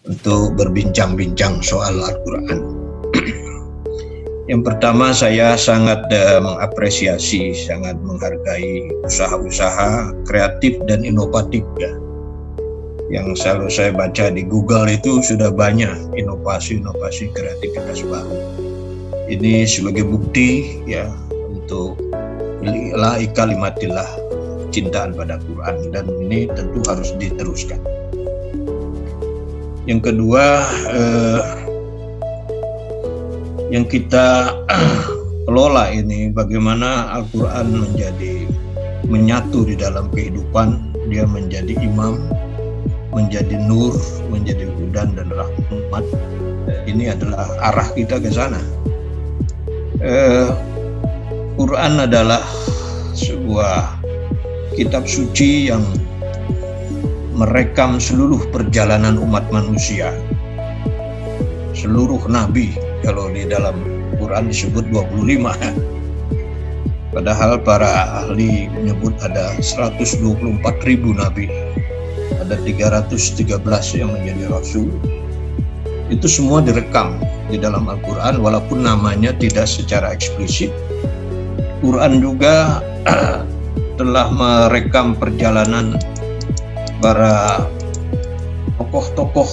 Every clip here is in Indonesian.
untuk berbincang-bincang soal Al-Quran. Yang pertama, saya sangat mengapresiasi, sangat menghargai usaha-usaha kreatif dan inovatif ya. Yang selalu saya baca di Google itu sudah banyak inovasi-inovasi kreativitas baru. Ini sebagai bukti ya untuk lillahi kalimatillah, cintaan pada Quran, dan ini tentu harus diteruskan. Yang kedua, yang kita kelola ini bagaimana Al-Quran menjadi menyatu di dalam kehidupan, dia menjadi imam, menjadi nur, menjadi hudan dan rahmat. Ini adalah arah kita ke sana. Quran adalah sebuah kitab suci yang merekam seluruh perjalanan umat manusia, seluruh nabi. Kalau di dalam Quran disebut 25, padahal para ahli menyebut ada 124.000 nabi, ada 313 yang menjadi rasul. Itu semua direkam di dalam Al-Quran, walaupun namanya tidak secara eksplisit. Quran juga telah merekam perjalanan para tokoh-tokoh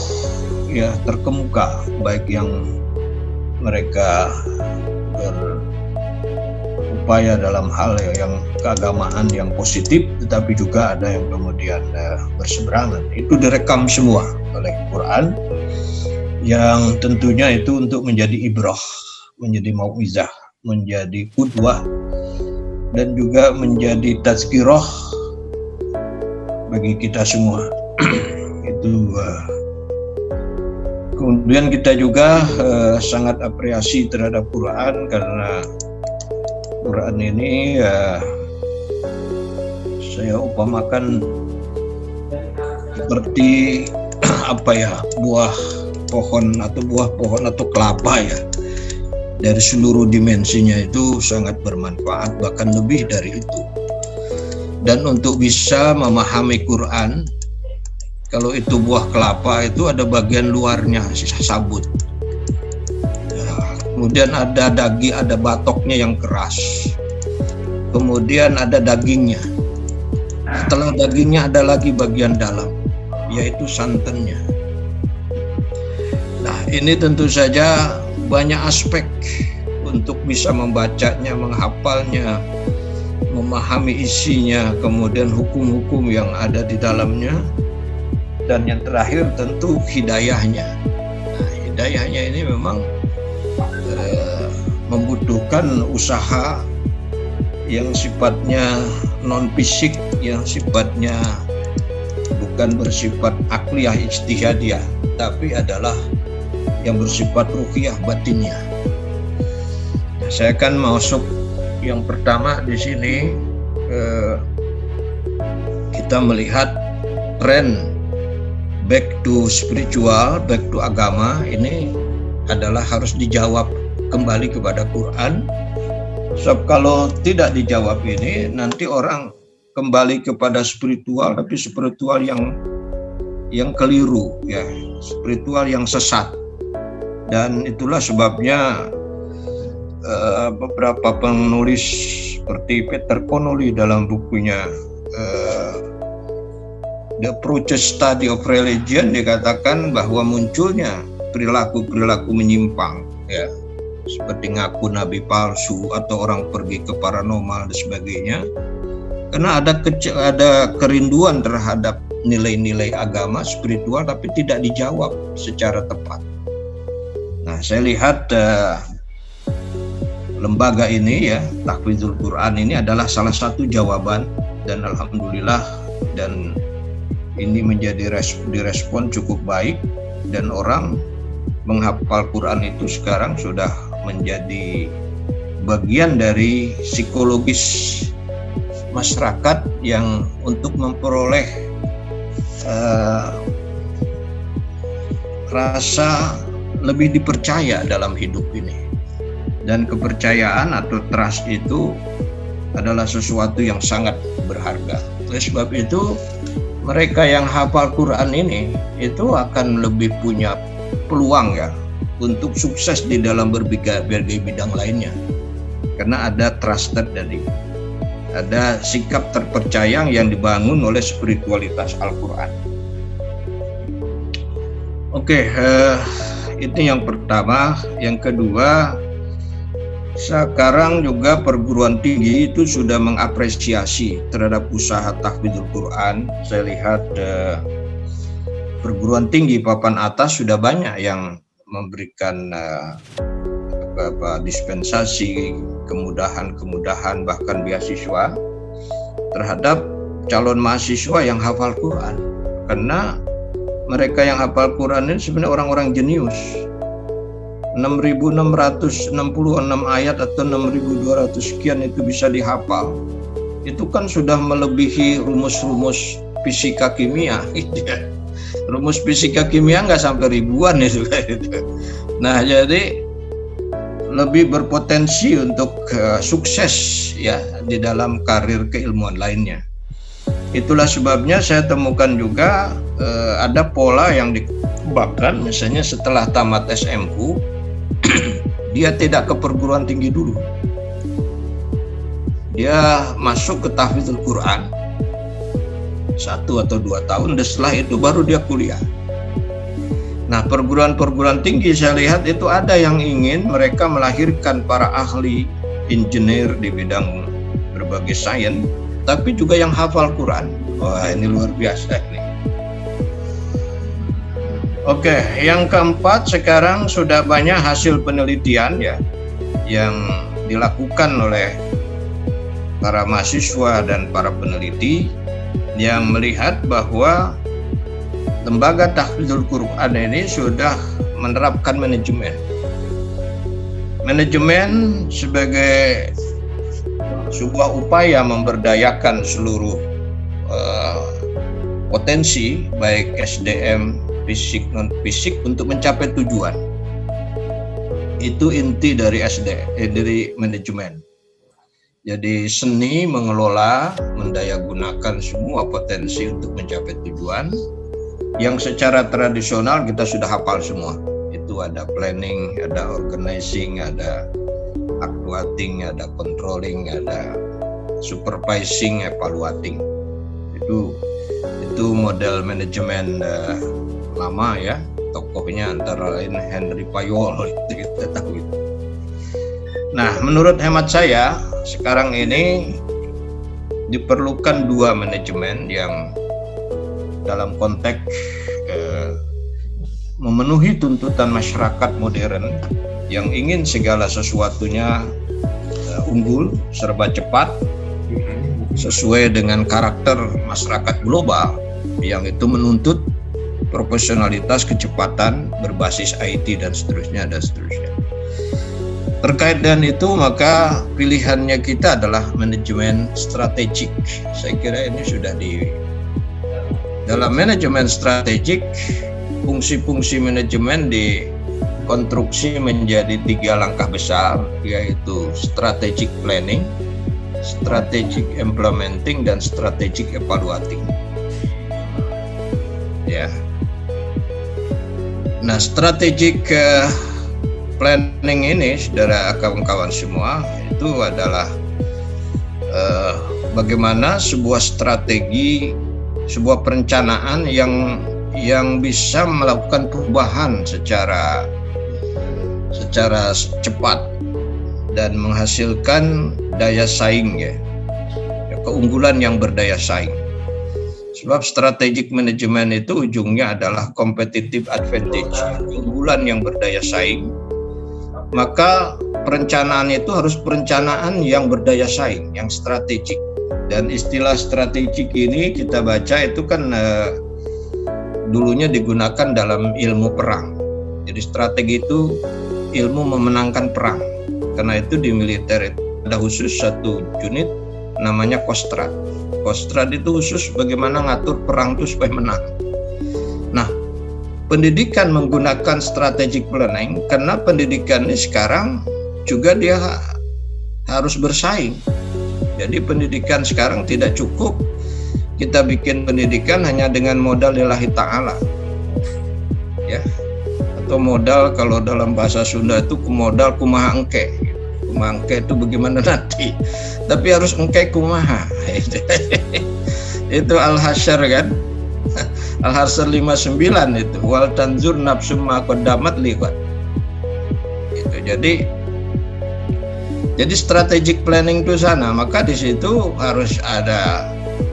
ya terkemuka, baik yang mereka berupaya dalam hal yang keagamaan yang positif, tetapi juga ada yang kemudian berseberangan. Itu direkam semua oleh Quran, yang tentunya itu untuk menjadi ibrah, menjadi mau'izah, menjadi qudwah, dan juga menjadi tazkirah bagi kita semua. Itu kemudian kita juga sangat apresiasi terhadap Quran, karena Quran ini saya upamakan seperti buah pohon atau kelapa ya. Dari seluruh dimensinya itu sangat bermanfaat, bahkan lebih dari itu. Dan untuk bisa memahami Quran, kalau itu buah kelapa itu ada bagian luarnya, sisa sabut. Kemudian ada daging, ada batoknya yang keras. Kemudian ada dagingnya. Setelah dagingnya ada lagi bagian dalam, yaitu santannya. Nah, ini tentu saja banyak aspek untuk bisa membacanya, menghafalnya, memahami isinya, kemudian hukum-hukum yang ada di dalamnya. Dan yang terakhir tentu hidayahnya. Nah, hidayahnya ini memang membutuhkan usaha yang sifatnya non fisik, yang sifatnya bukan bersifat akliyah ijtihadiyah, tapi adalah yang bersifat ruhiyah batinnya. Nah, saya akan masuk yang pertama di sini. Kita melihat tren back to spiritual, back to agama, ini adalah harus dijawab kembali kepada Quran. Sebab kalau tidak dijawab ini, nanti orang kembali kepada spiritual, tapi spiritual yang keliru ya, spiritual yang sesat. Dan itulah sebabnya beberapa penulis seperti Peter Connolly dalam bukunya The Approach Study of Religion, dikatakan bahwa munculnya perilaku-perilaku menyimpang ya, seperti ngaku nabi palsu atau orang pergi ke paranormal dan sebagainya, karena ada kerinduan terhadap nilai-nilai agama spiritual tapi tidak dijawab secara tepat. Nah, saya lihat lembaga ini ya, Tahfidzul Quran ini adalah salah satu jawaban, dan alhamdulillah, dan ini menjadi direspon cukup baik, dan orang menghafal Quran itu sekarang sudah menjadi bagian dari psikologis masyarakat yang untuk memperoleh rasa lebih dipercaya dalam hidup ini. Dan kepercayaan atau trust itu adalah sesuatu yang sangat berharga. Oleh sebab itu mereka yang hafal Quran ini itu akan lebih punya peluang ya untuk sukses di dalam berbagai bidang lainnya, karena ada trusted dari, ada sikap terpercaya yang dibangun oleh spiritualitas Al-Quran. Oke, itu yang pertama. Yang kedua, sekarang juga perguruan tinggi itu sudah mengapresiasi terhadap usaha tahfidzul Quran. Saya lihat perguruan tinggi papan atas sudah banyak yang memberikan dispensasi, kemudahan bahkan beasiswa terhadap calon mahasiswa yang hafal Quran, karena mereka yang hafal Quran ini sebenarnya orang-orang jenius. 6.666 ayat atau 6.200 sekian itu bisa dihafal. Itu kan sudah melebihi rumus-rumus fisika kimia gitu ya. Rumus fisika kimia nggak sampai ribuan itu. Nah, jadi lebih berpotensi untuk sukses ya di dalam karir keilmuan lainnya. Itulah sebabnya saya temukan juga ada pola yang dikembangkan, misalnya setelah tamat SMU dia tidak ke perguruan tinggi dulu, dia masuk ke tahfidzul Quran 1 atau 2 tahun, dan setelah itu baru dia kuliah. Nah, perguruan tinggi saya lihat itu ada yang ingin mereka melahirkan para ahli engineer di bidang berbagai sains, tapi juga yang hafal Quran. Wah, ini luar biasa ini. Oke, yang keempat, sekarang sudah banyak hasil penelitian ya yang dilakukan oleh para mahasiswa dan para peneliti yang melihat bahwa lembaga tahfidzul Quran ini sudah menerapkan manajemen sebagai sebuah upaya memberdayakan seluruh potensi baik SDM fisik non fisik untuk mencapai tujuan. Itu inti dari dari manajemen. Jadi seni mengelola, mendayagunakan semua potensi untuk mencapai tujuan yang secara tradisional kita sudah hafal semua. Itu ada planning, ada organizing, ada actuating, ada controlling, ada supervising, evaluating. Itu model manajemen lama ya. Tokohnya antara lain Henry Fayol, itu kita tahu itu. Nah, menurut hemat saya sekarang ini diperlukan 2 manajemen yang dalam konteks memenuhi tuntutan masyarakat modern yang ingin segala sesuatunya unggul, serba cepat, sesuai dengan karakter masyarakat global yang itu menuntut profesionalitas, kecepatan, berbasis IT dan seterusnya. Terkait dengan itu, maka pilihannya kita adalah manajemen strategik. Saya kira ini sudah dalam manajemen strategik, fungsi-fungsi manajemen dikonstruksi menjadi 3 langkah besar, yaitu strategic planning, strategic implementing, dan strategic evaluating. Ya. Nah, strategic planning ini, saudara kawan-kawan semua, itu adalah bagaimana sebuah strategi, sebuah perencanaan yang bisa melakukan perubahan secara cepat dan menghasilkan daya saing ya, keunggulan yang berdaya saing. Sebab strategic management itu ujungnya adalah competitive advantage, keunggulan yang berdaya saing. Maka perencanaan itu harus perencanaan yang berdaya saing, yang strategik. Dan istilah strategik ini kita baca itu kan dulunya digunakan dalam ilmu perang. Jadi strategi itu ilmu memenangkan perang. Karena itu di militer itu ada khusus satu unit namanya Kostrad. Kostrad itu khusus bagaimana ngatur perang itu supaya menang. Nah, pendidikan menggunakan strategic planning karena pendidikan ini sekarang juga dia harus bersaing. Jadi pendidikan sekarang tidak cukup kita bikin pendidikan hanya dengan modal lillahi ta'ala, ya, atau modal kalau dalam bahasa Sunda itu modal kumaha engke. Kumaha engke itu bagaimana nanti, tapi harus engke kumaha. Itu Al-Hasyr kan, Al-Hasyr 59 itu, wal tanzur nafsum ma qaddamat liqad. Itu jadi strategic planning itu sana, maka di situ harus ada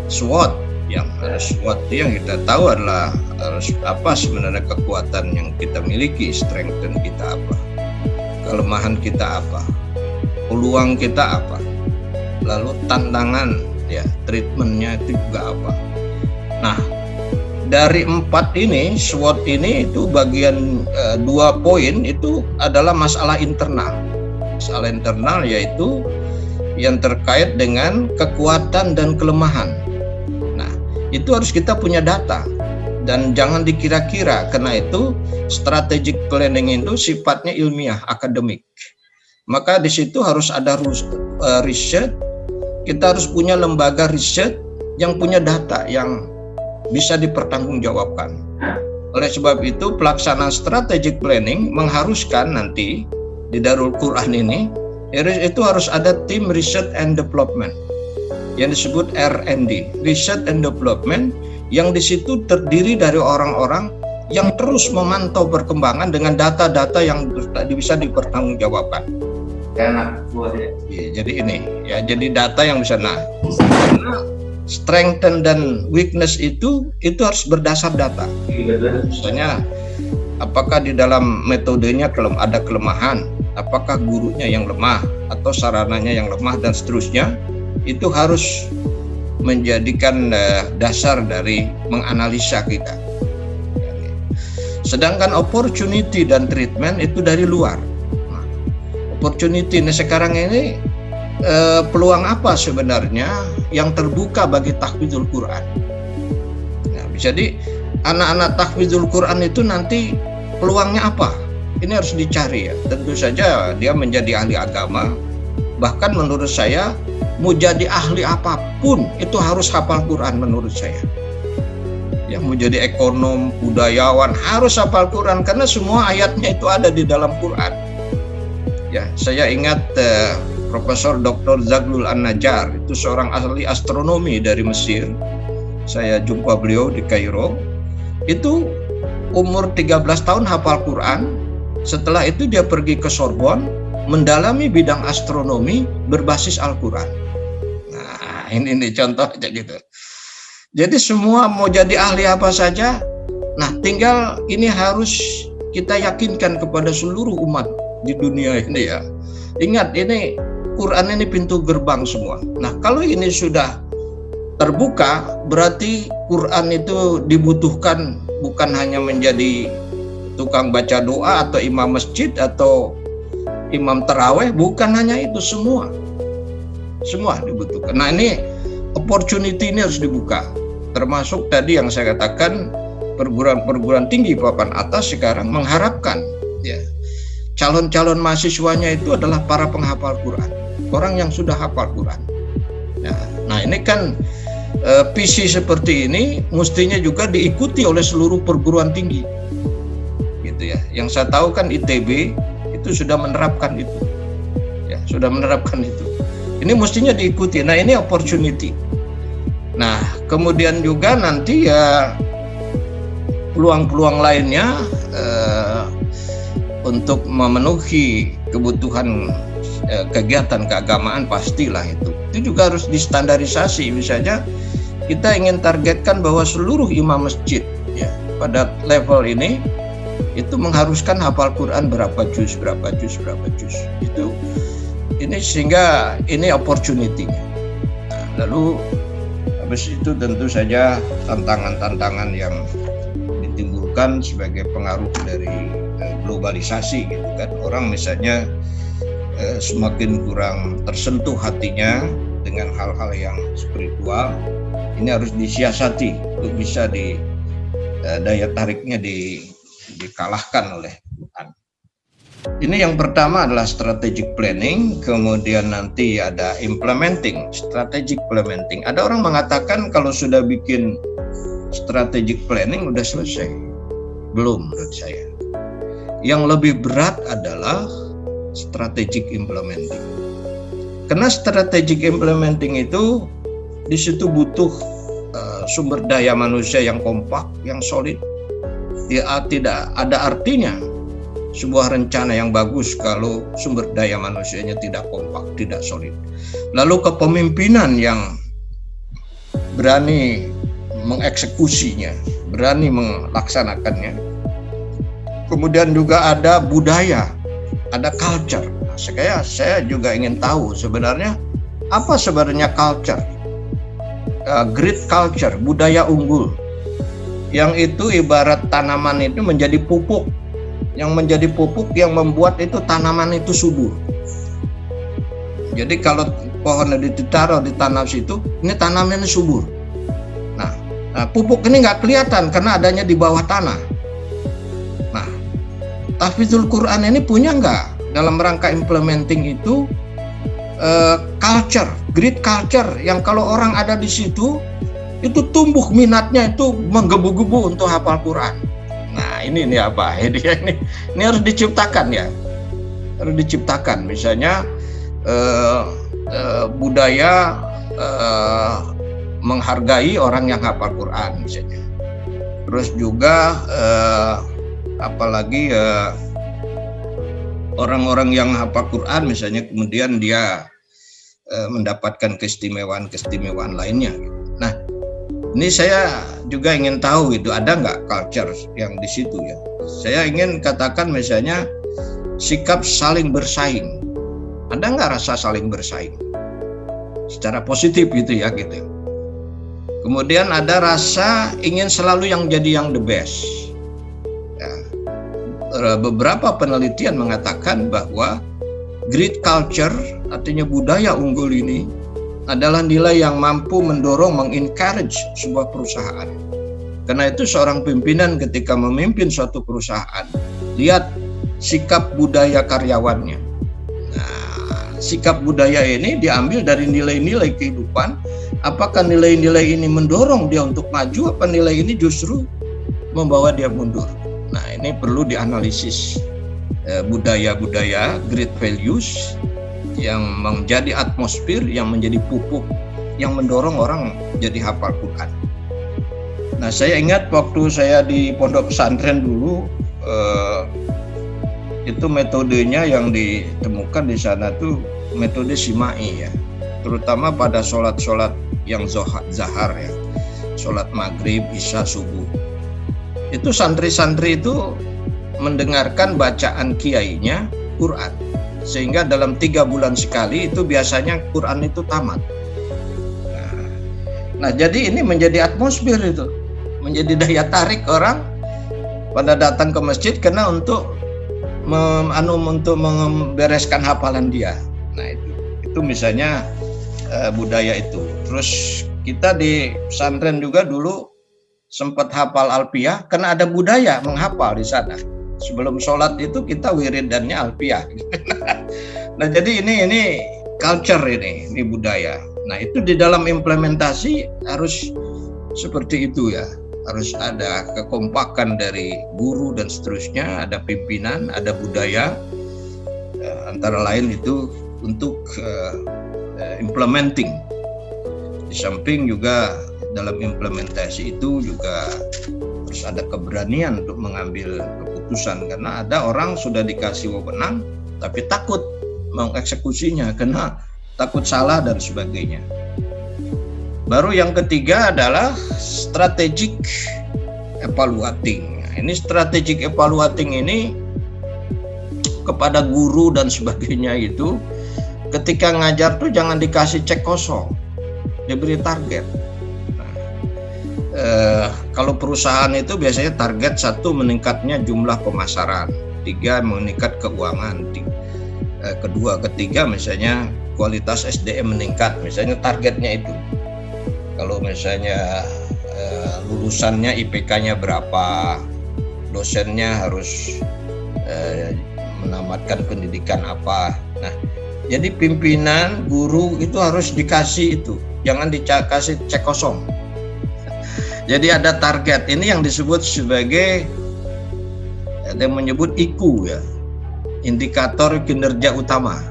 SWOT. SWOT yang kita tahu adalah harus apa sebenarnya kekuatan yang kita miliki, strength kita apa, kelemahan kita apa, peluang kita apa, lalu tantangan, ya, treatmentnya itu juga apa. Nah, dari 4 ini, SWOT ini itu bagian 2 poin itu adalah masalah internal. Masalah internal yaitu yang terkait dengan kekuatan dan kelemahan. Nah, itu harus kita punya data dan jangan dikira-kira, karena itu strategic planning itu sifatnya ilmiah, akademik. Maka di situ harus ada riset. Kita harus punya lembaga riset yang punya data yang bisa dipertanggungjawabkan. Oleh sebab itu, pelaksanaan strategic planning mengharuskan nanti di Darul Quran ini itu harus ada tim research and development yang disebut R&D, research and development, yang di situ terdiri dari orang-orang yang terus memantau perkembangan dengan data-data yang bisa dipertanggungjawabkan. Ya, jadi ini, ya, jadi data yang bisa, karena strength dan weakness itu harus berdasar data. Misalnya, apakah di dalam metodenya ada kelemahan, apakah gurunya yang lemah atau sarananya yang lemah dan seterusnya, itu harus menjadikan dasar dari menganalisa kita. Sedangkan opportunity dan treatment itu dari luar. Nah, opportunity sekarang ini peluang apa sebenarnya yang terbuka bagi tahfidzul Quran. Nah, jadi anak-anak tahfidzul Quran itu nanti peluangnya apa? Ini harus dicari, ya. Tentu saja dia menjadi ahli agama. Bahkan menurut saya, mau jadi ahli apapun itu harus hafal Quran menurut saya. Yang mau jadi ekonom, budayawan harus hafal Quran karena semua ayatnya itu ada di dalam Quran. Ya, saya ingat Profesor Dr. Zaglul An-Najjar, itu seorang ahli astronomi dari Mesir. Saya jumpa beliau di Kairo. Itu umur 13 tahun hafal Quran. Setelah itu dia pergi ke Sorbonne, mendalami bidang astronomi berbasis Al-Quran. Nah, ini contoh aja gitu. Jadi semua mau jadi ahli apa saja, nah tinggal ini harus kita yakinkan kepada seluruh umat di dunia ini, ya. Ingat, ini Quran ini pintu gerbang semua. Nah, kalau ini sudah terbuka, berarti Quran itu dibutuhkan bukan hanya menjadi tukang baca doa atau imam masjid atau imam taraweh, bukan hanya itu, semua dibutuhkan. Nah, ini opportunity ini harus dibuka, termasuk tadi yang saya katakan perguruan tinggi papan atas sekarang mengharapkan, ya, calon-calon mahasiswanya itu adalah para penghafal Quran, orang yang sudah hafal Quran. Nah, ini kan visi seperti ini mestinya juga diikuti oleh seluruh perguruan tinggi, gitu ya. Yang saya tahu kan ITB itu sudah menerapkan itu, ya, sudah menerapkan itu. Ini mestinya diikuti. Nah, ini opportunity. Nah, kemudian juga nanti ya peluang-peluang lainnya untuk memenuhi kebutuhan kegiatan keagamaan pastilah itu juga harus distandarisasi. Misalnya kita ingin targetkan bahwa seluruh imam masjid, ya, pada level ini itu mengharuskan hafal Quran berapa juz itu ini, sehingga ini opportunity-nya. Nah, lalu habis itu tentu saja tantangan-tantangan yang ditimbulkan sebagai pengaruh dari globalisasi, gitu kan. Orang misalnya semakin kurang tersentuh hatinya dengan hal-hal yang spiritual, ini harus disiasati untuk bisa daya tariknya dikalahkan oleh Quran. Ini yang pertama adalah strategic planning, kemudian nanti ada implementing, strategic implementing. Ada orang mengatakan kalau sudah bikin strategic planning udah selesai. Belum menurut saya. Yang lebih berat adalah strategic implementing. Karena strategic implementing itu di situ butuh sumber daya manusia yang kompak, yang solid. Ya, tidak ada artinya sebuah rencana yang bagus kalau sumber daya manusianya tidak kompak, tidak solid. Lalu kepemimpinan yang berani mengeksekusinya, berani melaksanakannya. Kemudian juga ada budaya, ada culture. Nah, saya juga ingin tahu sebenarnya apa sebenarnya culture, great culture, budaya unggul. Yang itu ibarat tanaman itu menjadi pupuk, yang menjadi pupuk yang membuat itu tanaman itu subur. Jadi kalau pohonnya ditaruh di tanah situ, ini tanamannya subur. Nah, pupuk ini nggak kelihatan karena adanya di bawah tanah. Nah, Tahfidzul Quran ini punya nggak dalam rangka implementing itu culture, great culture yang kalau orang ada di situ itu tumbuh minatnya itu menggebu-gebu untuk hafal Quran. Nah, ini apa? Ini harus diciptakan ya. Harus diciptakan. Misalnya budaya menghargai orang yang hafal Quran misalnya. Terus juga apalagi orang-orang yang hafal Quran misalnya kemudian dia mendapatkan keistimewaan lainnya. Nah, ini saya juga ingin tahu itu ada nggak culture yang di situ ya. Saya ingin katakan misalnya sikap saling bersaing. Ada nggak rasa saling bersaing? Secara positif gitu ya gitu. Kemudian ada rasa ingin selalu yang jadi yang the best. Ya. Beberapa penelitian mengatakan bahwa great culture artinya budaya unggul ini adalah nilai yang mampu mendorong, mengencourage sebuah perusahaan. Karena itu seorang pimpinan ketika memimpin suatu perusahaan, lihat sikap budaya karyawannya. Nah, sikap budaya ini diambil dari nilai-nilai kehidupan. Apakah nilai-nilai ini mendorong dia untuk maju, apa nilai ini justru membawa dia mundur? Nah, ini perlu dianalisis budaya-budaya, great values, yang menjadi atmosfer, yang menjadi pupuk, yang mendorong orang jadi hafal Quran. Nah, saya ingat waktu saya di pondok pesantren dulu, itu metodenya yang ditemukan di sana tuh metode Simai ya, terutama pada sholat-sholat yang zahar ya, sholat maghrib, isya, subuh. Itu santri-santri itu mendengarkan bacaan kiainya Quran. Sehingga dalam 3 bulan sekali itu biasanya Quran itu tamat. Nah, jadi ini menjadi atmosfer itu, menjadi daya tarik orang pada datang ke masjid karena untuk membereskan hafalan dia. Nah, itu misalnya budaya itu. Terus kita di pesantren juga dulu sempat hafal Alpiyah karena ada budaya menghafal di sana. Sebelum sholat itu kita wiridannya Alpiyah. Nah, jadi ini culture ini budaya. Nah, itu di dalam implementasi harus seperti itu ya. Harus ada kekompakan dari guru dan seterusnya, ada pimpinan, ada budaya. Antara lain itu untuk implementing. Di samping juga dalam implementasi itu juga harus ada keberanian untuk mengambil keputusan, karena ada orang sudah dikasih wewenang tapi takut mengeksekusinya karena takut salah dan sebagainya. Baru yang ketiga adalah strategic evaluating. Ini strategic evaluating ini kepada guru dan sebagainya itu ketika ngajar tuh jangan dikasih cek kosong, diberi target. Kalau perusahaan itu biasanya target 1 meningkatnya jumlah pemasaran, 3 meningkat keuangan, kedua, ketiga misalnya kualitas SDM meningkat, misalnya targetnya itu. Kalau misalnya lulusannya IPK-nya berapa, dosennya harus menamatkan pendidikan apa. Nah, jadi pimpinan, guru itu harus dikasih itu, jangan dikasih cek kosong. Jadi ada target, ini yang disebut sebagai, ada yang menyebut IQ ya, indikator kinerja utama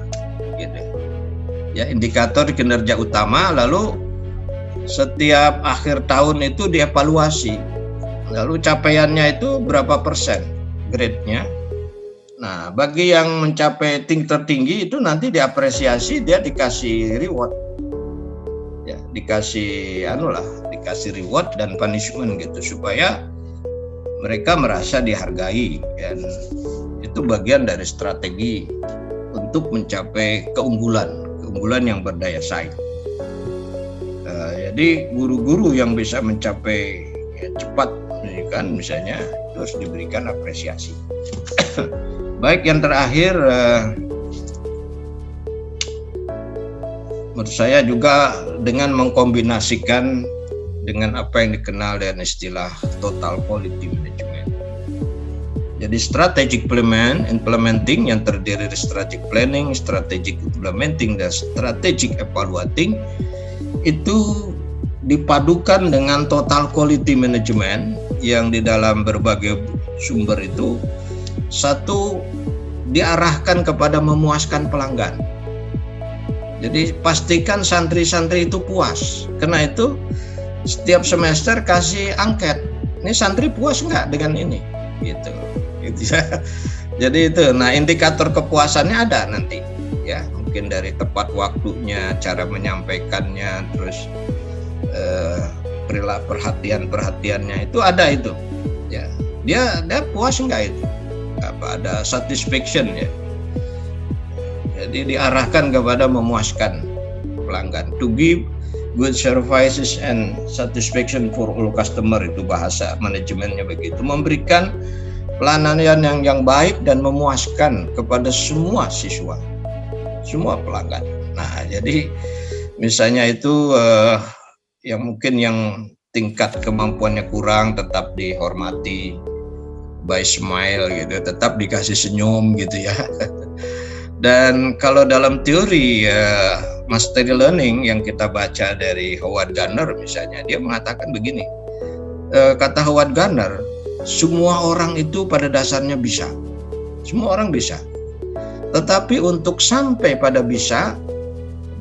gitu. Ya, indikator kinerja utama, lalu setiap akhir tahun itu dievaluasi, lalu capaiannya itu berapa persen grade-nya. Nah, bagi yang mencapai tertinggi itu nanti diapresiasi, dia dikasih reward ya, dikasih dikasih reward dan punishment gitu, supaya mereka merasa dihargai, dan itu bagian dari strategi untuk mencapai keunggulan yang berdaya saing. Jadi guru-guru yang bisa mencapai cepat kan misalnya itu harus diberikan apresiasi. Baik, yang terakhir menurut saya juga dengan mengkombinasikan dengan apa yang dikenal dengan istilah total quality management. Jadi strategic implementing yang terdiri dari strategic planning, strategic implementing, dan strategic evaluating itu dipadukan dengan total quality management yang di dalam berbagai sumber itu satu diarahkan kepada memuaskan pelanggan. Jadi pastikan santri-santri itu puas. Karena itu setiap semester kasih angket. Ini santri puas nggak dengan ini? Gitu ya. Jadi itu. Nah, indikator kepuasannya ada nanti. Ya, mungkin dari tepat waktunya, cara menyampaikannya, terus perhatiannya itu ada itu. Ya, dia puas nggak itu? Ada satisfaction ya. Jadi diarahkan kepada memuaskan pelanggan, to give good services and satisfaction for all customer, itu bahasa manajemennya begitu, memberikan pelayanan yang baik dan memuaskan kepada semua siswa, semua pelanggan. Nah, jadi misalnya itu yang mungkin yang tingkat kemampuannya kurang tetap dihormati by smile gitu, tetap dikasih senyum gitu ya. Dan kalau dalam teori mastery learning yang kita baca dari Howard Gardner misalnya, dia mengatakan begini, kata Howard Gardner, semua orang itu pada dasarnya bisa, semua orang bisa, tetapi untuk sampai pada bisa,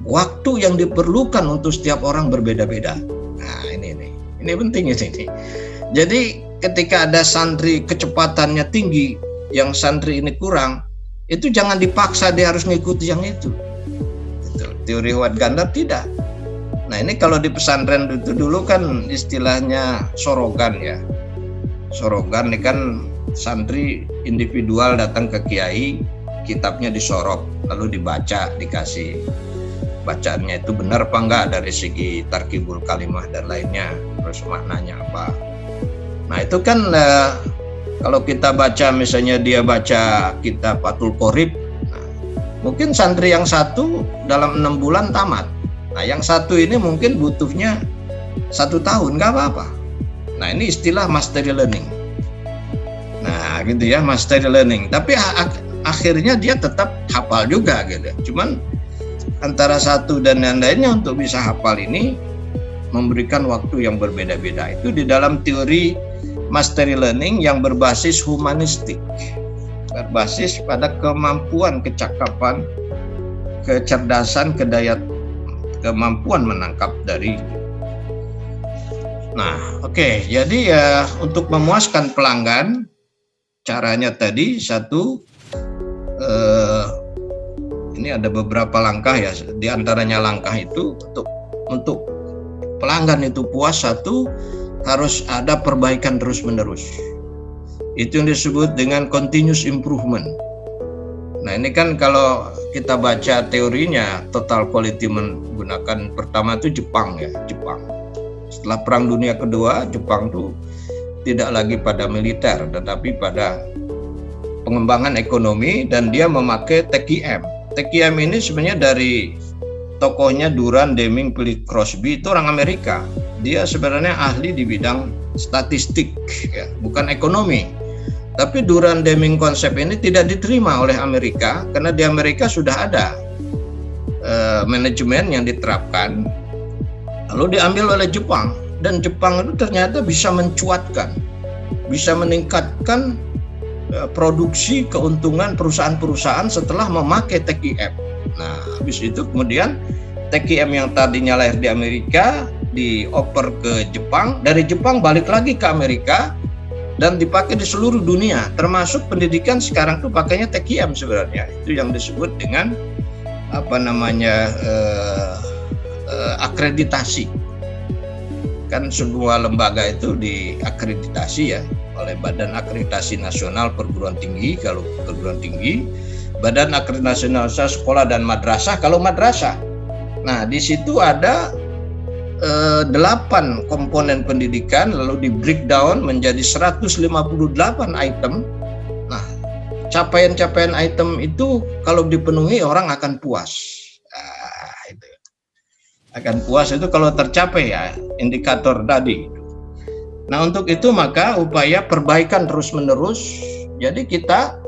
waktu yang diperlukan untuk setiap orang berbeda-beda. Nah, ini penting ini. Jadi ketika ada santri kecepatannya tinggi, yang santri ini kurang, itu jangan dipaksa dia harus mengikuti yang itu. Teori Howard Gardner tidak. Nah, ini kalau di pesantren itu dulu kan istilahnya sorogan ya. Sorogan ini kan santri individual datang ke kiai, kitabnya disorok, lalu dibaca, dikasih bacaannya itu benar apa enggak dari segi tarkibul kalimah dan lainnya, terus maknanya apa. Nah, itu kan kalau kita baca, misalnya dia baca kitab Fathul Qorib, nah, mungkin santri yang satu dalam 6 bulan tamat. Nah, yang satu ini mungkin butuhnya 1 tahun, nggak apa-apa. Nah, ini istilah mastery learning. Nah, gitu ya, mastery learning. Tapi akhirnya dia tetap hafal juga gitu. Cuman antara satu dan yang lainnya untuk bisa hafal ini memberikan waktu yang berbeda-beda. Itu di dalam teori mastery learning yang berbasis humanistik, berbasis pada kemampuan, kecakapan, kecerdasan, kemampuan menangkap dari. Nah, oke. Jadi ya, untuk memuaskan pelanggan, caranya tadi satu, ini ada beberapa langkah ya. Di antaranya langkah itu untuk pelanggan itu puas, satu, harus ada perbaikan terus-menerus. Itu yang disebut dengan continuous improvement. Nah, ini kan kalau kita baca teorinya, total quality menggunakan pertama itu Jepang ya, Jepang. Setelah Perang Dunia Kedua, Jepang itu tidak lagi pada militer, tetapi pada pengembangan ekonomi, dan dia memakai TQM. TQM ini sebenarnya dari tokohnya Durand Deming Philip Crosby, itu orang Amerika. Dia sebenarnya ahli di bidang statistik ya, bukan ekonomi. Tapi Durand-Deming konsep ini tidak diterima oleh Amerika karena di Amerika sudah ada manajemen yang diterapkan, lalu diambil oleh Jepang, dan Jepang itu ternyata bisa mencuatkan, bisa meningkatkan produksi keuntungan perusahaan-perusahaan setelah memakai TKM. Nah, habis itu kemudian TKM yang tadinya lahir di Amerika dioper ke Jepang, dari Jepang balik lagi ke Amerika dan dipakai di seluruh dunia, termasuk pendidikan sekarang tuh pakainya TKM sebenarnya. Itu yang disebut dengan akreditasi. Kan semua lembaga itu diakreditasi ya oleh Badan Akreditasi Nasional Perguruan Tinggi kalau perguruan tinggi, Badan Akreditasi Nasional Sekolah dan Madrasah kalau madrasah. Nah, di situ ada 8 komponen pendidikan, lalu di breakdown menjadi 158 item. Nah, capaian-capaian item itu kalau dipenuhi orang akan puas. Itu akan puas itu kalau tercapai ya indikator tadi. Nah, untuk itu maka upaya perbaikan terus-menerus. Jadi kita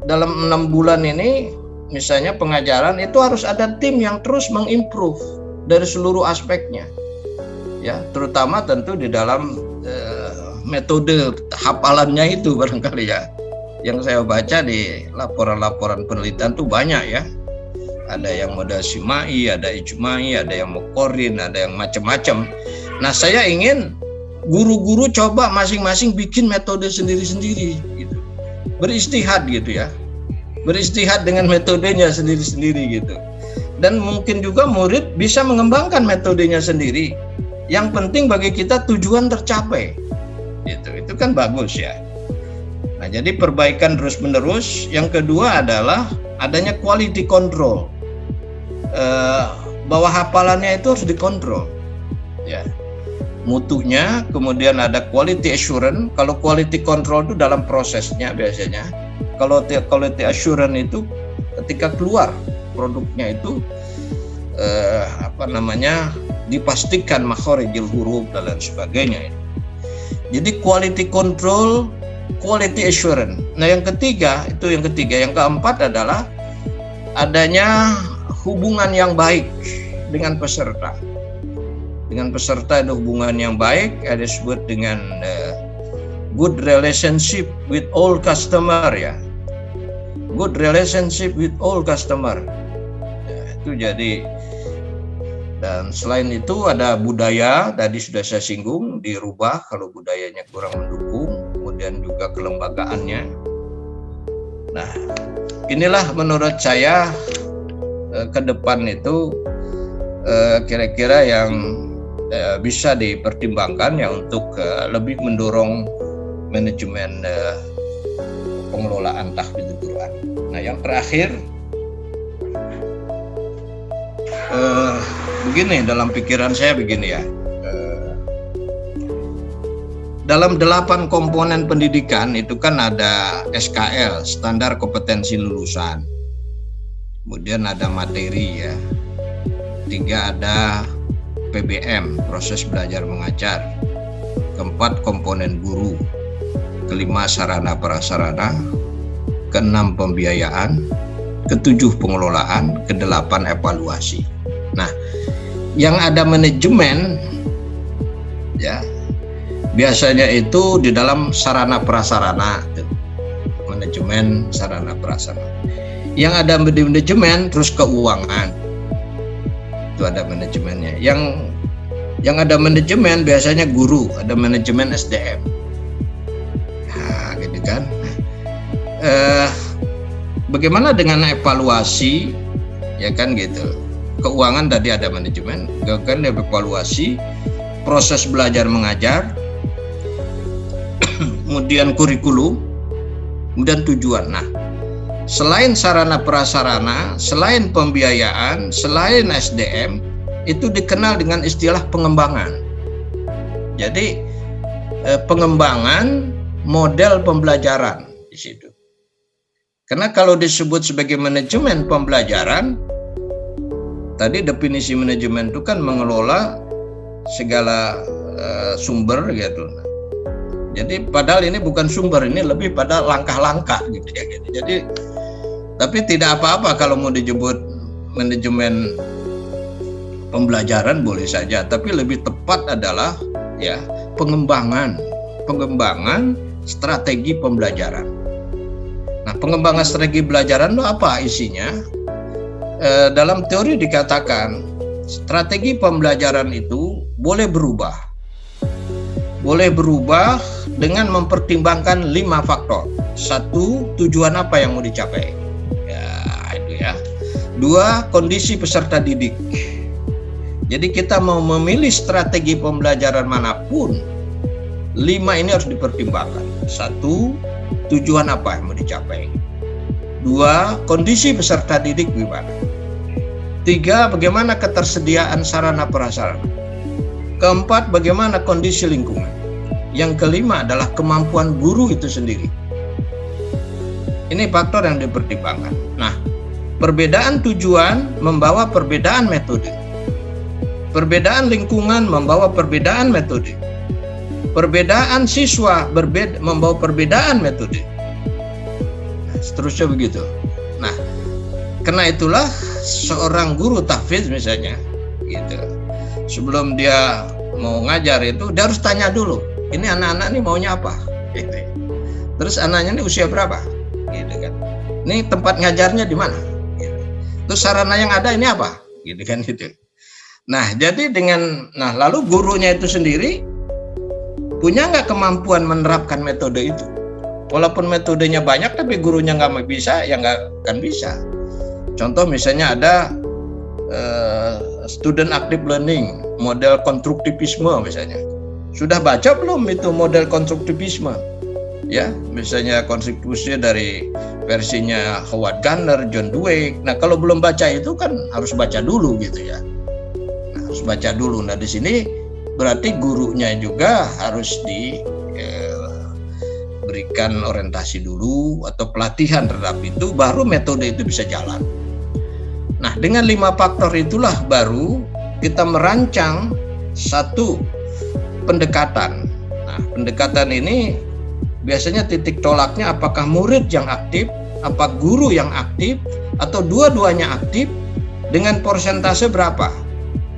dalam 6 bulan ini misalnya pengajaran itu harus ada tim yang terus mengimprove dari seluruh aspeknya, ya, terutama tentu di dalam metode hafalannya itu barangkali ya. Yang saya baca di laporan-laporan penelitian tuh banyak ya. Ada yang model simai, ada ijmai, ada yang muqarrin, ada yang macam-macam. Nah, saya ingin guru-guru coba masing-masing bikin metode sendiri-sendiri, gitu. Beristihad gitu ya. Beristihad dengan metodenya sendiri-sendiri gitu. Dan mungkin juga murid bisa mengembangkan metodenya sendiri. Yang penting bagi kita tujuan tercapai. Gitu. Itu kan bagus ya. Nah, jadi perbaikan terus-menerus. Yang kedua adalah adanya quality control. Bahwa hafalannya itu harus dikontrol. Ya. Mutunya, kemudian ada quality assurance. Kalau quality control itu dalam prosesnya biasanya. Kalau quality assurance itu ketika keluar produknya itu dipastikan makharijul huruf dan lain sebagainya. Jadi quality control, quality assurance. Nah, yang keempat adalah adanya hubungan yang baik dengan peserta. Dengan peserta ada hubungan yang baik, ada disebut dengan good relationship with all customer ya. Good relationship with all customer. Ya, itu jadi, dan selain itu ada budaya, tadi sudah saya singgung, dirubah kalau budayanya kurang mendukung, kemudian juga kelembagaannya. Nah, inilah menurut saya ke depan itu kira-kira yang bisa dipertimbangkan ya untuk lebih mendorong manajemen pengelolaan tahfidz Quran. Nah, yang terakhir begini, dalam pikiran saya begini ya, dalam 8 komponen pendidikan itu kan ada SKL, standar kompetensi lulusan, kemudian ada materi ya, 3 ada PBM, proses belajar mengajar, 4 komponen guru, 5 sarana prasarana, 6 pembiayaan, 7 pengelolaan, 8 evaluasi. Nah, yang ada manajemen ya biasanya itu di dalam sarana prasarana, manajemen sarana prasarana. Yang ada manajemen terus keuangan, itu ada manajemennya. Yang ada manajemen biasanya guru, ada manajemen SDM. Nah, gitu kan. Bagaimana dengan evaluasi, ya kan gitu. Keuangan tadi ada manajemen, kan evaluasi, proses belajar mengajar, kemudian kurikulum, kemudian tujuan. Nah, selain sarana prasarana, selain pembiayaan, selain SDM, itu dikenal dengan istilah pengembangan. Jadi pengembangan model pembelajaran di situ. Karena kalau disebut sebagai manajemen pembelajaran, tadi definisi manajemen itu kan mengelola segala sumber gitu. Jadi padahal ini bukan sumber, ini lebih pada langkah-langkah gitu ya. Gitu. Jadi tapi tidak apa-apa kalau mau disebut manajemen pembelajaran boleh saja, tapi lebih tepat adalah ya pengembangan strategi pembelajaran. Nah, pengembangan strategi pembelajaran itu apa isinya? Dalam teori dikatakan strategi pembelajaran itu boleh berubah dengan mempertimbangkan 5 faktor. 1, tujuan apa yang mau dicapai, ya itu ya. 2, kondisi peserta didik. Jadi kita mau memilih strategi pembelajaran manapun, 5 ini harus dipertimbangkan. 1, tujuan apa yang mau dicapai. 2, kondisi peserta didik gimana. 3, bagaimana ketersediaan sarana prasarana. 4, bagaimana kondisi lingkungan. Yang kelima adalah kemampuan guru itu sendiri. Ini faktor yang dipertimbangkan. Nah, perbedaan tujuan membawa perbedaan metode. Perbedaan lingkungan membawa perbedaan metode. Perbedaan siswa membawa perbedaan metode. Seterusnya begitu. Nah, karena itulah seorang guru tahfidz misalnya, gitu. Sebelum dia mau ngajar itu, dia harus tanya dulu. Ini anak-anak ini maunya apa? Gitu. Terus anaknya ini usia berapa? Gitu kan. Ini tempat ngajarnya di mana? Gitu. Terus sarana yang ada ini apa? Gitu kan gitu. Nah, jadi lalu gurunya itu sendiri punya nggak kemampuan menerapkan metode itu? Walaupun metodenya banyak, tapi gurunya nggak bisa, ya nggak akan bisa. Contoh misalnya ada student active learning, model konstruktivisme misalnya. Sudah baca belum itu model konstruktivisme? Ya, misalnya konstruktivisme dari versinya Howard Gardner, John Dweck. Nah, kalau belum baca itu kan harus baca dulu gitu ya. Nah, harus baca dulu. Nah, di sini berarti gurunya juga harus diberikan orientasi dulu atau pelatihan terhadap itu, baru metode itu bisa jalan. Nah, dengan 5 faktor itulah baru kita merancang satu pendekatan. Nah, pendekatan ini biasanya titik tolaknya apakah murid yang aktif, apa guru yang aktif, atau dua-duanya aktif, dengan persentase berapa.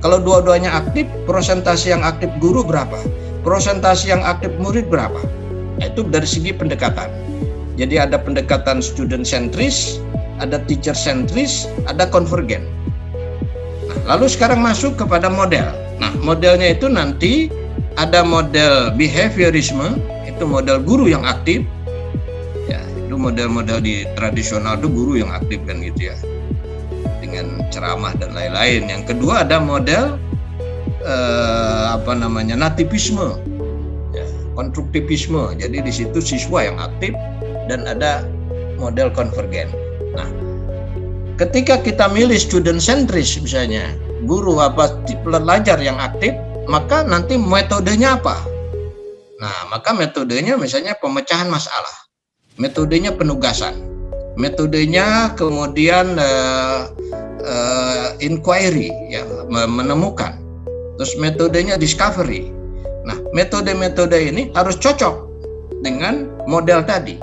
Kalau dua-duanya aktif, persentase yang aktif guru berapa, persentase yang aktif murid berapa. Nah, itu dari segi pendekatan. Jadi ada pendekatan student sentris, ada teacher sentris, ada konvergen. Nah, lalu sekarang masuk kepada model. Nah, modelnya itu nanti ada model behaviorisme, itu model guru yang aktif. Ya, itu model-model di tradisional itu guru yang aktif kan gitu ya. Dengan ceramah dan lain-lain. Yang kedua ada model nativisme. Ya, konstruktivisme. Jadi di situ siswa yang aktif dan ada model konvergen. Nah, ketika kita milih student sentris misalnya, guru pelajar yang aktif, maka nanti metodenya apa? Nah, maka metodenya misalnya pemecahan masalah, metodenya penugasan, metodenya kemudian inquiry, ya, menemukan, terus metodenya discovery. Nah, metode-metode ini harus cocok dengan model tadi.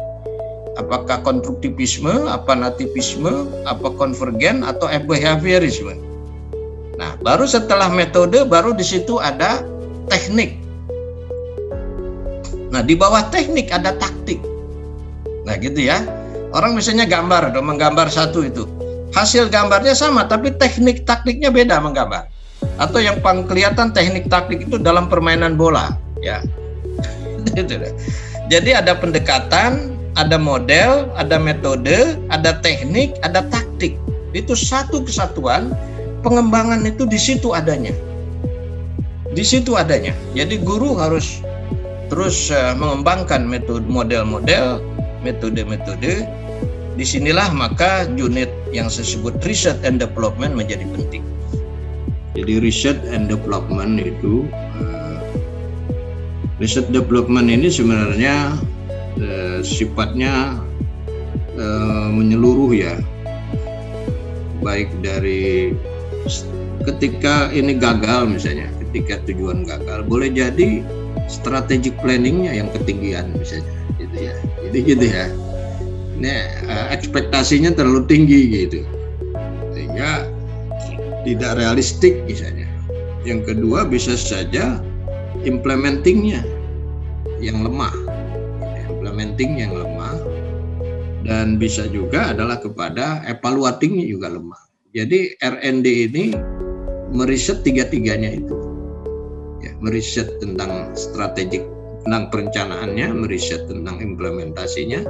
Apakah konstruktivisme, apa nativisme, apa konvergen, atau behaviorisme. Nah, baru setelah metode, baru di situ ada teknik. Nah, di bawah teknik ada taktik. Nah, gitu ya. Orang misalnya menggambar satu itu. Hasil gambarnya sama, tapi teknik taktiknya beda menggambar. Atau yang paling kelihatan teknik taktik itu dalam permainan bola, ya. Jadi ada pendekatan, ada model, ada metode, ada teknik, ada taktik. Itu satu kesatuan. Pengembangan itu di situ adanya. Di situ adanya. Jadi guru harus terus mengembangkan model-model, metode-metode. Disinilah maka unit yang disebut research and development menjadi penting. Jadi research and development itu research development ini sebenarnya sifatnya menyeluruh ya. Baik dari ketika ini gagal misalnya, ketika tujuan gagal, boleh jadi strategic planningnya yang ketinggian misalnya, gitu ya. Jadi gitu ya. Ini ekspektasinya terlalu tinggi gitu, sehingga tidak realistik misalnya. Yang kedua bisa saja implementingnya yang lemah, implementing yang lemah, dan bisa juga adalah kepada evaluatingnya juga lemah. Jadi R&D ini meriset tiga-tiganya itu, ya, meriset tentang strategik, tentang perencanaannya, meriset tentang implementasinya,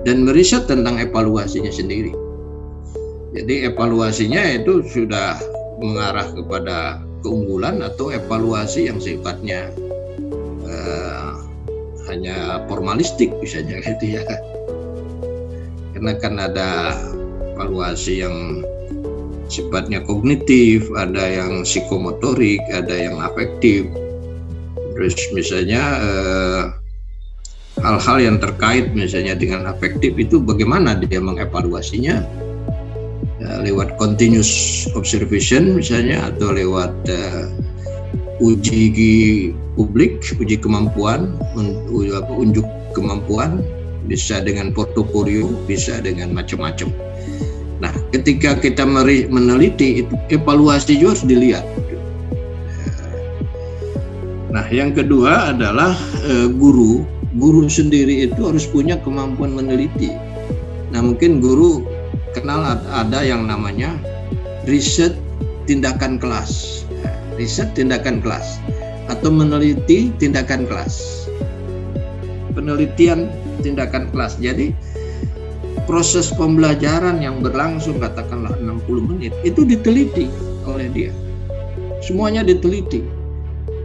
dan meriset tentang evaluasinya sendiri. Jadi evaluasinya itu sudah mengarah kepada keunggulan atau evaluasi yang sifatnya hanya formalistik misalnya gitu ya. Karena kan ada evaluasi yang sifatnya kognitif, ada yang psikomotorik, ada yang afektif. Terus misalnya hal-hal yang terkait misalnya dengan afektif itu bagaimana dia mengevaluasinya, lewat continuous observation misalnya, atau lewat uji publik, uji kemampuan, unjuk kemampuan, bisa dengan portofolio, bisa dengan macam-macam. Nah, ketika kita meneliti itu, evaluasi juga harus dilihat. Nah, yang kedua adalah guru sendiri itu harus punya kemampuan meneliti. Nah, mungkin guru kenal ada yang namanya riset tindakan kelas, riset tindakan kelas, atau meneliti tindakan kelas, penelitian tindakan kelas. Jadi proses pembelajaran yang berlangsung katakanlah 60 menit itu diteliti oleh dia, semuanya diteliti,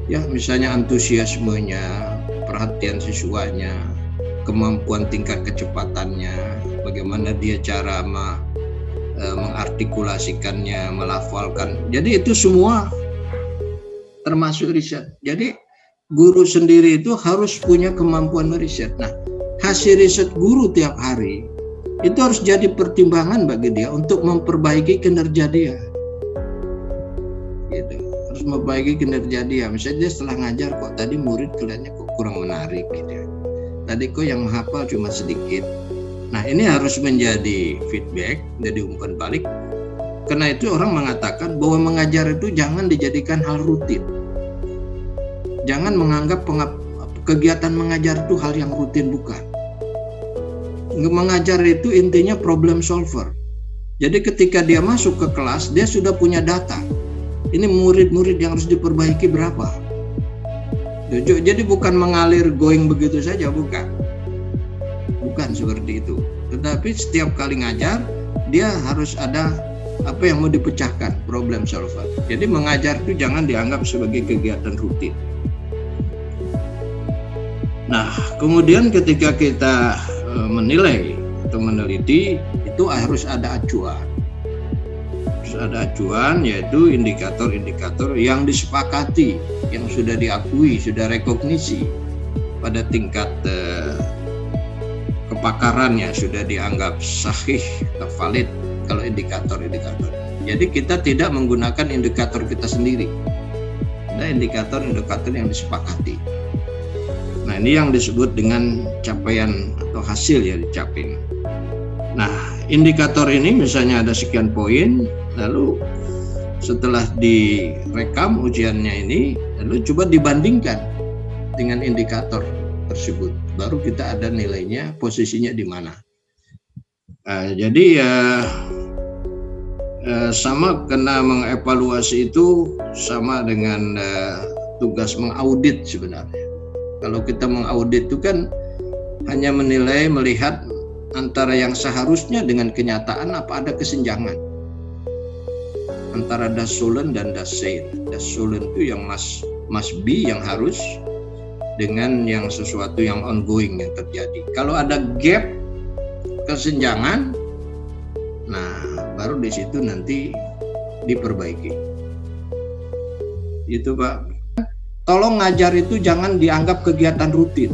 ya, misalnya antusiasmenya, perhatian siswanya, kemampuan tingkat kecepatannya, bagaimana dia cara mengartikulasikannya, melafalkan. Jadi itu semua termasuk riset. Jadi guru sendiri itu harus punya kemampuan meriset. Nah, hasil riset guru tiap hari itu harus jadi pertimbangan bagi dia untuk memperbaiki kinerja dia. Gitu. Harus memperbaiki kinerja dia. Misalnya dia setelah ngajar, kok tadi murid kelihatannya kok kurang menarik gitu. Tadi kok yang menghafal cuma sedikit. Nah, ini harus menjadi feedback, jadi umpan balik. Karena itu orang mengatakan bahwa mengajar itu jangan dijadikan hal rutin. Jangan menganggap kegiatan mengajar itu hal yang rutin, bukan. Mengajar itu intinya problem solver. Jadi ketika dia masuk ke kelas, dia sudah punya data. Ini murid-murid yang harus diperbaiki berapa. Jadi bukan mengalir going begitu saja, bukan. Bukan seperti itu. Tetapi setiap kali ngajar, dia harus ada apa yang mau dipecahkan, problem solver. Jadi mengajar itu jangan dianggap sebagai kegiatan rutin. Nah, kemudian ketika kita menilai atau meneliti, itu harus ada acuan. Harus ada acuan, yaitu indikator-indikator yang disepakati, yang sudah diakui, sudah rekognisi pada tingkat kepakarannya, sudah dianggap sahih atau valid kalau indikator-indikator. Jadi kita tidak menggunakan indikator kita sendiri. Ada indikator-indikator yang disepakati. Nah, ini yang disebut dengan capaian atau hasil yang dicapai. Nah, indikator ini misalnya ada sekian poin, lalu setelah direkam ujiannya ini, lalu coba dibandingkan dengan indikator tersebut. Baru kita ada nilainya, posisinya di mana. Jadi sama, kena mengevaluasi itu sama dengan tugas mengaudit sebenarnya. Kalau kita mengaudit itu kan hanya menilai, melihat antara yang seharusnya dengan kenyataan, apa ada kesenjangan antara das sollen dan das sein. Das sollen itu yang must be, yang harus, dengan yang sesuatu yang ongoing, yang terjadi. Kalau ada gap, kesenjangan, nah baru di situ nanti diperbaiki. Itu Pak. Tolong ngajar itu jangan dianggap kegiatan rutin.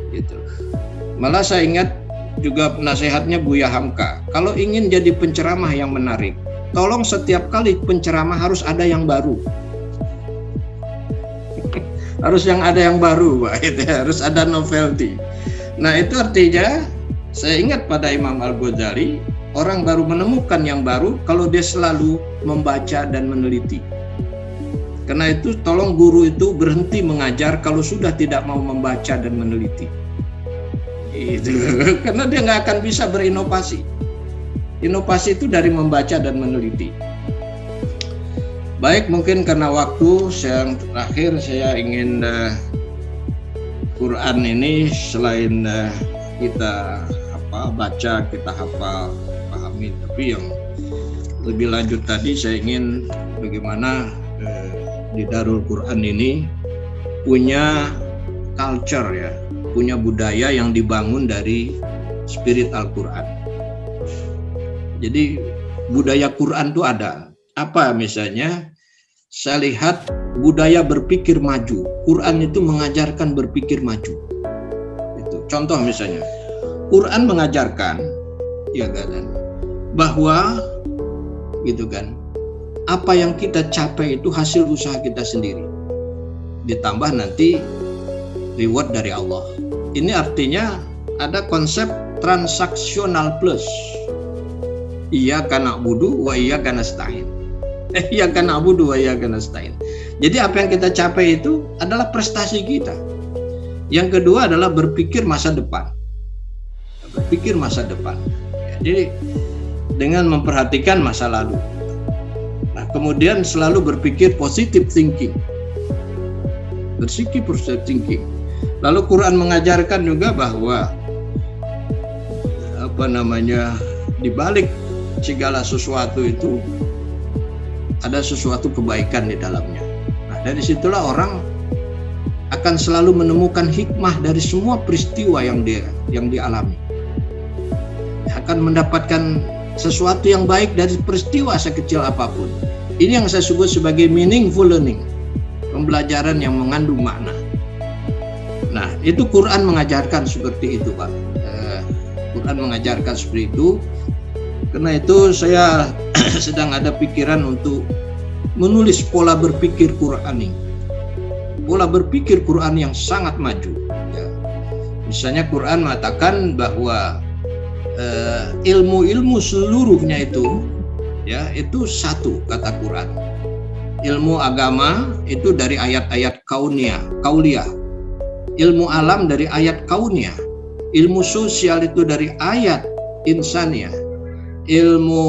Gitu. Malah saya ingat juga nasihatnya Buya Hamka. Kalau ingin jadi penceramah yang menarik, tolong setiap kali penceramah harus ada yang baru. harus yang ada yang baru, Pak, itu harus ada novelty. Nah, itu artinya saya ingat pada Imam Al-Ghazali, orang baru menemukan yang baru kalau dia selalu membaca dan meneliti. Karena itu tolong guru itu berhenti mengajar kalau sudah tidak mau membaca dan meneliti. Itu karena dia nggak akan bisa berinovasi. Inovasi itu dari membaca dan meneliti. Baik, mungkin karena waktu, yang terakhir saya ingin Quran ini selain kita baca, kita hafal, pahami, tapi yang lebih lanjut tadi saya ingin bagaimana di Darul Quran ini punya culture ya, punya budaya yang dibangun dari spirit Al-Quran. Jadi budaya Quran itu ada. Apa misalnya? Saya lihat budaya berpikir maju. Quran itu mengajarkan berpikir maju. Itu contoh misalnya, Quran mengajarkan, ya kan, bahwa gitu kan, apa yang kita capai itu hasil usaha kita sendiri. Ditambah nanti reward dari Allah. Ini artinya ada konsep transaksional plus. Iyyaka na'budu wa iyyaka nasta'in. Iyyaka na'budu wa iyyaka nasta'in. Jadi apa yang kita capai itu adalah prestasi kita. Yang kedua adalah berpikir masa depan. Berpikir masa depan. Jadi dengan memperhatikan masa lalu. Nah, kemudian selalu berpikir positive thinking. Berpikir positive thinking. Lalu Quran mengajarkan juga bahwa di balik segala sesuatu itu ada sesuatu kebaikan di dalamnya. Nah, dari situlah orang akan selalu menemukan hikmah dari semua peristiwa yang dialami. Akan mendapatkan sesuatu yang baik dari peristiwa sekecil apapun. Ini yang saya sebut sebagai meaningful learning, pembelajaran yang mengandung makna. Nah, itu Quran mengajarkan seperti itu, Pak. Quran mengajarkan seperti itu. Karena itu saya sedang ada pikiran untuk menulis pola berpikir Qurani. Pola berpikir Quran yang sangat maju. Ya. Misalnya Quran mengatakan bahwa ilmu-ilmu seluruhnya itu, ya, itu satu kata Quran. Ilmu agama itu dari ayat-ayat kauliyah. Ilmu alam dari ayat kauniyah. Ilmu sosial itu dari ayat insaniyah. Ilmu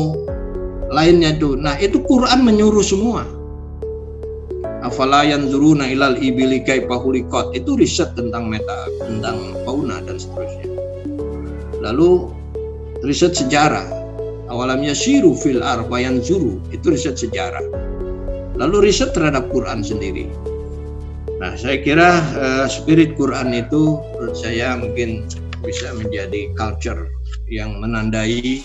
lainnya itu. Nah, itu Quran menyuruh semua. Afala yanzuruna ilal ibili kaifa khuliqat. Itu riset tentang fauna dan seterusnya. Lalu riset sejarah. Awalam yasiru fil ardh fayanzuru. Itu riset sejarah. Lalu riset terhadap Quran sendiri. Nah, saya kira spirit Quran itu menurut saya mungkin bisa menjadi culture yang menandai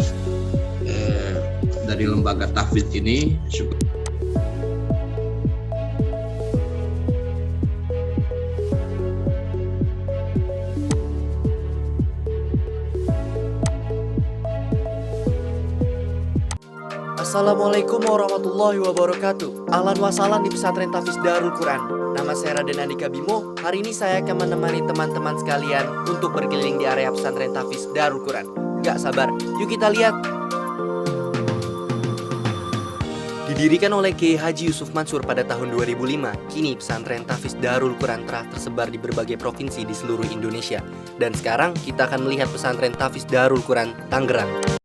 dari lembaga tahfidz ini. Assalamualaikum warahmatullahi wabarakatuh. Ahlan wa sahlan di pesantren Tahfidz Darul Quran. Nama saya Raden Andika Bimo. Hari ini saya akan menemani teman-teman sekalian untuk berkeliling di area pesantren Tahfidz Darul Quran. Gak sabar, yuk kita lihat. Didirikan oleh Kiai Haji Yusuf Mansur pada tahun 2005, kini pesantren Tahfidz Darul Quran telah tersebar di berbagai provinsi di seluruh Indonesia. Dan sekarang kita akan melihat pesantren Tahfidz Darul Quran Tangerang.